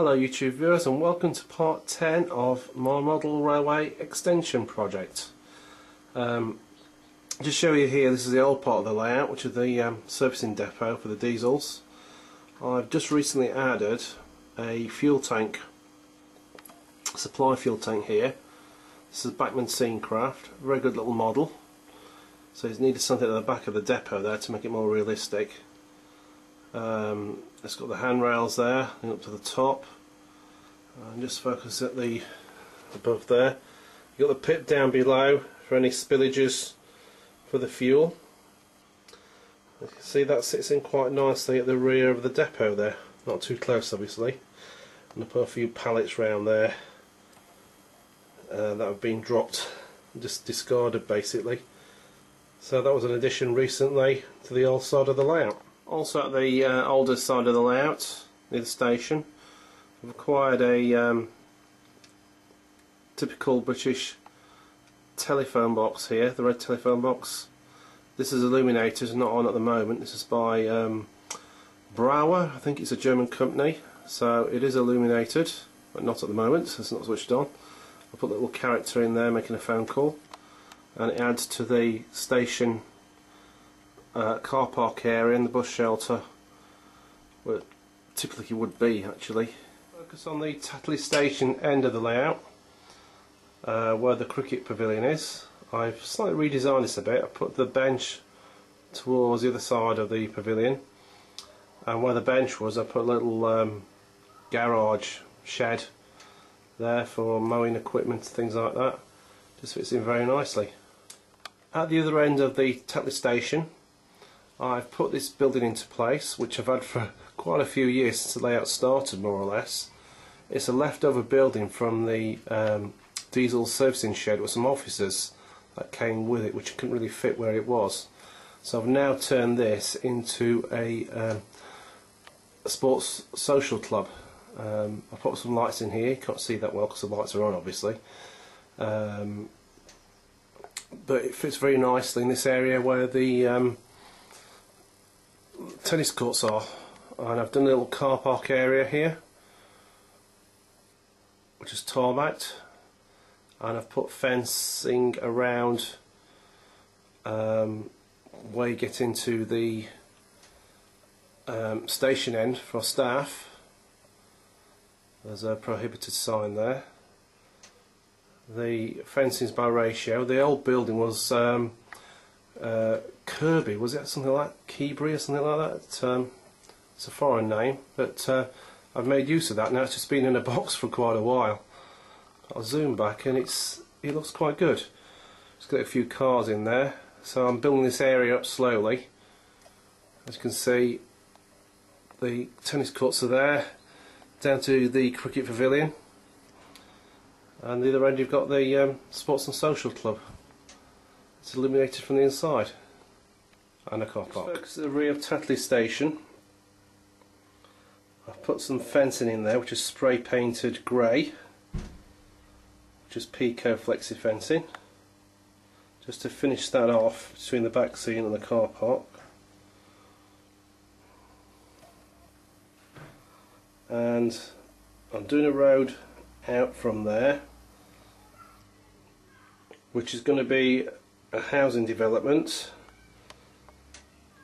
Hello YouTube viewers, and welcome to part 10 of my model railway extension project. Just show you here, this is the old part of the layout, which is the servicing depot for the diesels. I've just recently added a fuel tank, supply fuel tank here. This is a Bachmann Scenic, very good little model. So it's needed something at the back of the depot there to make it more realistic. It's got the handrails there, and up to the top, and just focus at the above there. You've got the pit down below for any spillages for the fuel. You can see that sits in quite nicely at the rear of the depot there, not too close obviously. And I put a few pallets round there that have been dropped, just discarded basically. So that was an addition recently to the old side of the layout. Also at the older side of the layout, near the station, I've acquired a typical British telephone box here, the red telephone box. This is illuminated, not on at the moment. This is by Brauer, I think it's a German company, so it is illuminated, but not at the moment, so it's not switched on. I'll put a little character in there making a phone call, and it adds to the station car park area and the bus shelter, where it typically would be actually. Focus on the Tatley station end of the layout, where the cricket pavilion is. I've slightly redesigned this a bit. I put the bench towards the other side of the pavilion, and where the bench was I put a little garage shed there for mowing equipment, things like that. Just fits in very nicely. At the other end of the Tatley station, I've put this building into place, which I've had for quite a few years since the layout started, more or less. It's a leftover building from the diesel servicing shed with some offices that came with it, which couldn't really fit where it was. So I've now turned this into a sports social club. I've put some lights in here. You can't see that well because the lights are on obviously. But it fits very nicely in this area where the tennis courts are, and I've done a little car park area here which is tarmacked, and I've put fencing around where you get into the station end for staff. There's a prohibited sign there. The fencing is by ratio. The old building was Kirby, was it something like Keebury or something like that? It's a foreign name, but I've made use of that. Now it's just been in a box for quite a while. I'll zoom back and it looks quite good. Just got a few cars in there, so I'm building this area up slowly. As you can see, the tennis courts are there, down to the cricket pavilion, and the other end you've got the sports and social club. It's illuminated from the inside, and a car park. Focus at the rear of Tatley station. I've put some fencing in there which is spray painted grey, which is Pico flexi fencing, just to finish that off between the back seat and the car park. And I'm doing a road out from there, which is going to be a housing development,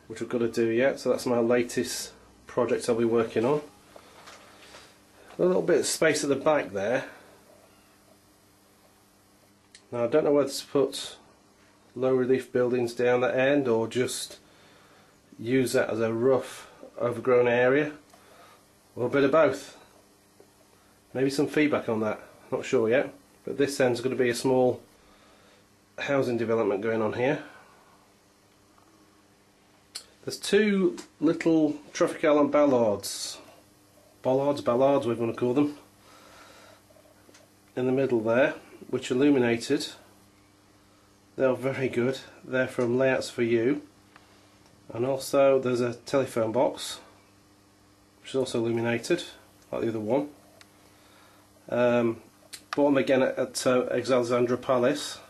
which we've got to do yet, so that's my latest project I'll be working on. A little bit of space at the back there. Now I don't know whether to put low relief buildings down that end or just use that as a rough overgrown area, or a bit of both. Maybe some feedback on that, not sure yet, but this end's going to be a small housing development going on here. There's two little traffic island ballards, whatever you want to call them, in the middle there, which are illuminated. They're very good. They're from Layouts for You. And also there's a telephone box, which is also illuminated, like the other one. Bought them again at Alexandra Palace.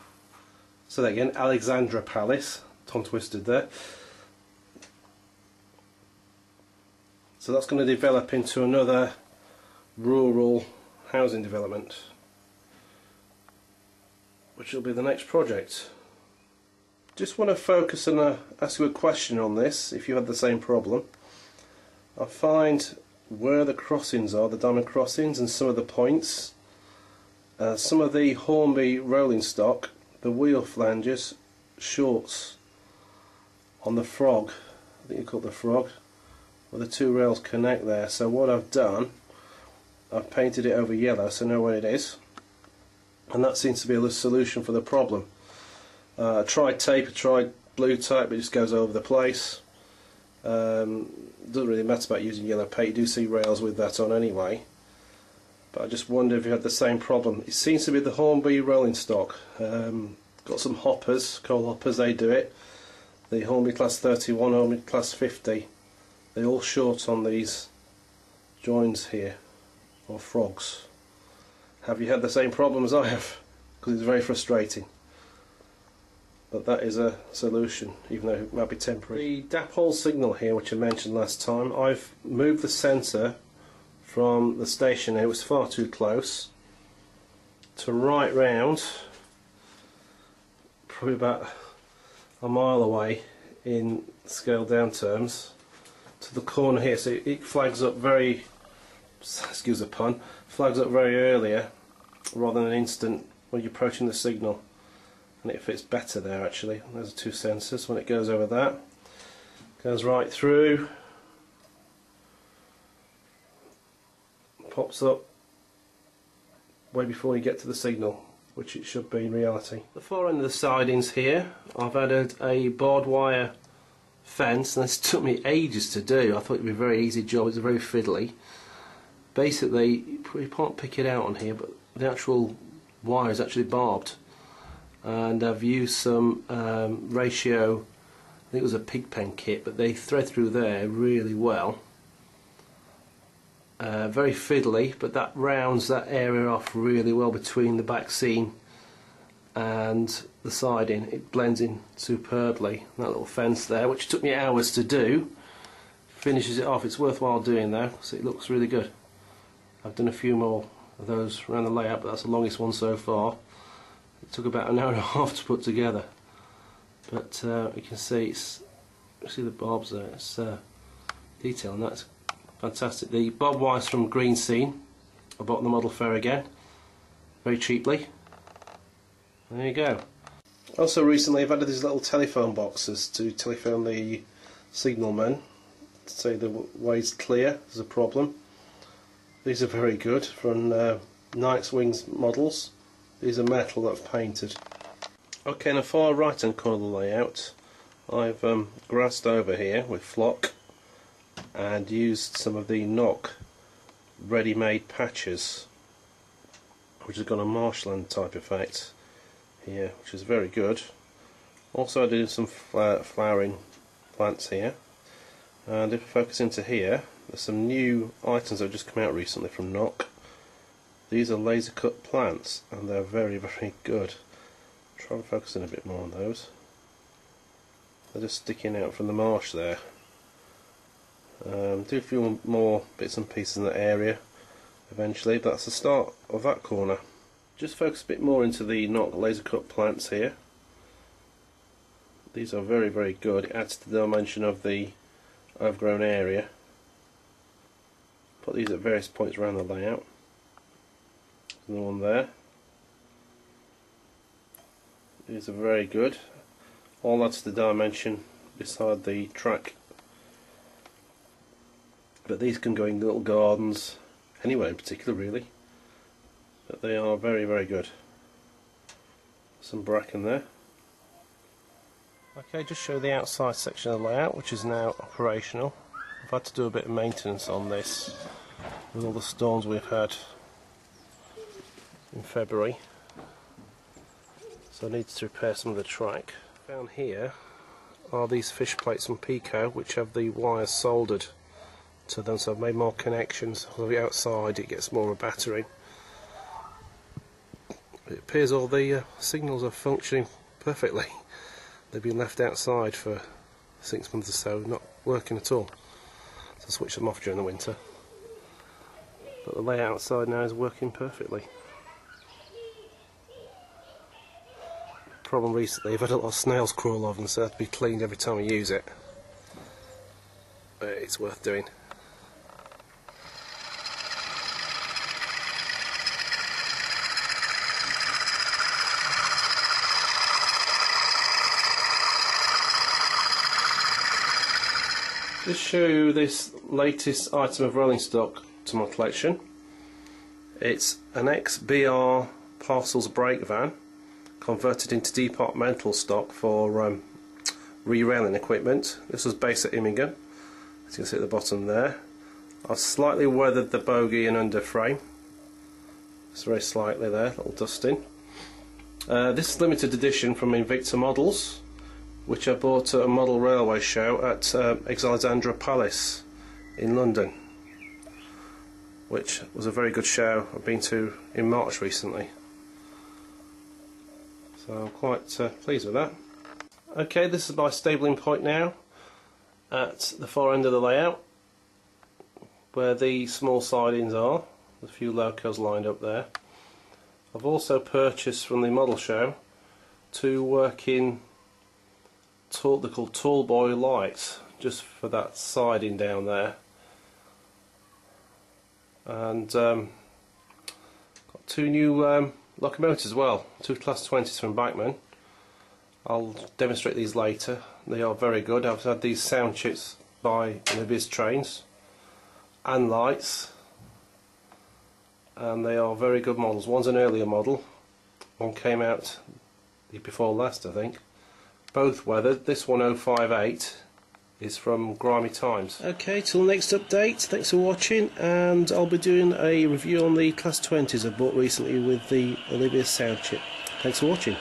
So that again, Alexandra Palace, tongue twisted there. So that's going to develop into another rural housing development, which will be the next project. Just want to focus and ask you a question on this, if you had the same problem. I find where the crossings are, the diamond crossings, and some of the points, some of the Hornby rolling stock, the wheel flanges shorts on the frog, I think you call it the frog, where the two rails connect there. So what I've done, I've painted it over yellow so I know where it is, and that seems to be a solution for the problem. I tried tape, I tried blue tape, but it just goes over the place. Doesn't really matter about using yellow paint, you do see rails with that on anyway. But I just wonder if you had the same problem. It seems to be the Hornby rolling stock. Got some hoppers, coal hoppers, they do it. The Hornby class 31, Hornby class 50, they all short on these joins here, or frogs. Have you had the same problem as I have? Because it's very frustrating. But that is a solution, even though it might be temporary. The dapole signal here, which I mentioned last time, I've moved the sensor from the station. It was far too close to right round, probably about a mile away in scaled down terms, to the corner here. So it flags up very, excuse the pun, flags up very earlier rather than an instant when you're approaching the signal. And it fits better there actually. There's two sensors. When it goes over that, goes right through, pops up way before you get to the signal, which it should be in reality. The far end of the sidings here, I've added a barbed wire fence, and this took me ages to do. I thought it would be a very easy job. It's very fiddly. Basically, you can't pick it out on here, but the actual wire is actually barbed. And I've used some ratio, I think it was a Pigpen kit, but they thread through there really well. Very fiddly, but that rounds that area off really well between the back seam and the siding. It blends in superbly. That little fence there, which took me hours to do, finishes it off. It's worthwhile doing though, so it looks really good. I've done a few more of those around the layout, but that's the longest one so far. It took about an hour and a half to put together, but you can see the barbs there. It's detail, and that's fantastic. The barbed wire's from Green Scene. I bought the model fair again, very cheaply. There you go. Also recently I've added these little telephone boxes to telephone the signalmen to say the way's clear, there's a problem. These are very good, from Knight's Wings models. These are metal that I've painted. Okay, in the far right hand corner of the layout, I've grassed over here with flock and used some of the Knock ready-made patches, which has got a marshland type effect here, which is very good. Also I did some flowering plants here, and if I focus into here, there's some new items that have just come out recently from Knock. These are laser cut plants, and they're very, very good. Try and focus in a bit more on those. They're just sticking out from the marsh there. Do a few more bits and pieces in that area eventually, but that's the start of that corner. Just focus a bit more into the Knock laser cut plants here. These are very, very good. It adds to the dimension of the overgrown area. Put these at various points around the layout. Another one there. These are very good. All that's the dimension beside the track. But these can go in little gardens, anywhere in particular really. But they are very, very good. Some bracken there. Okay, just show the outside section of the layout, which is now operational. I've had to do a bit of maintenance on this with all the storms we've had in February, so I need to repair some of the track. Down here are these fish plates from Pico, which have the wires soldered to them, so I've made more connections. On the outside it gets more of a battering. It appears all the signals are functioning perfectly. They've been left outside for 6 months or so, not working at all. So I switch them off during the winter. but the layout outside now is working perfectly. Problem recently, I've had a lot of snails crawl over them, so they have to be cleaned every time I use it. But it's worth doing. Just show you this latest item of rolling stock to my collection. It's an XBR parcels brake van converted into departmental stock for re-railing equipment. This was based at Immingham, as you can see at the bottom there. I've slightly weathered the bogie and under frame, just very slightly there, little dusting. This is limited edition from Invicta Models, which I bought at a model railway show at Alexandra Palace in London, which was a very good show I've been to in March recently. So I'm quite pleased with that. Okay, this is my stabling point now at the far end of the layout, where the small sidings are, a few locos lined up there. I've also purchased from the model show 2 working they're called tall boy lights, just for that siding down there, and got 2 new locomotives as well, 2 class 20s from Bachmann. I'll demonstrate these later. They are very good. I've had these sound chips by Biz Trains and lights, and they are very good models. One's an earlier model, one came out the before last I think. Both weathered. This one 058 is from Grimy Times. Okay, till next update, thanks for watching, and I'll be doing a review on the class 20s I bought recently with the Olivia's sound chip. Thanks for watching.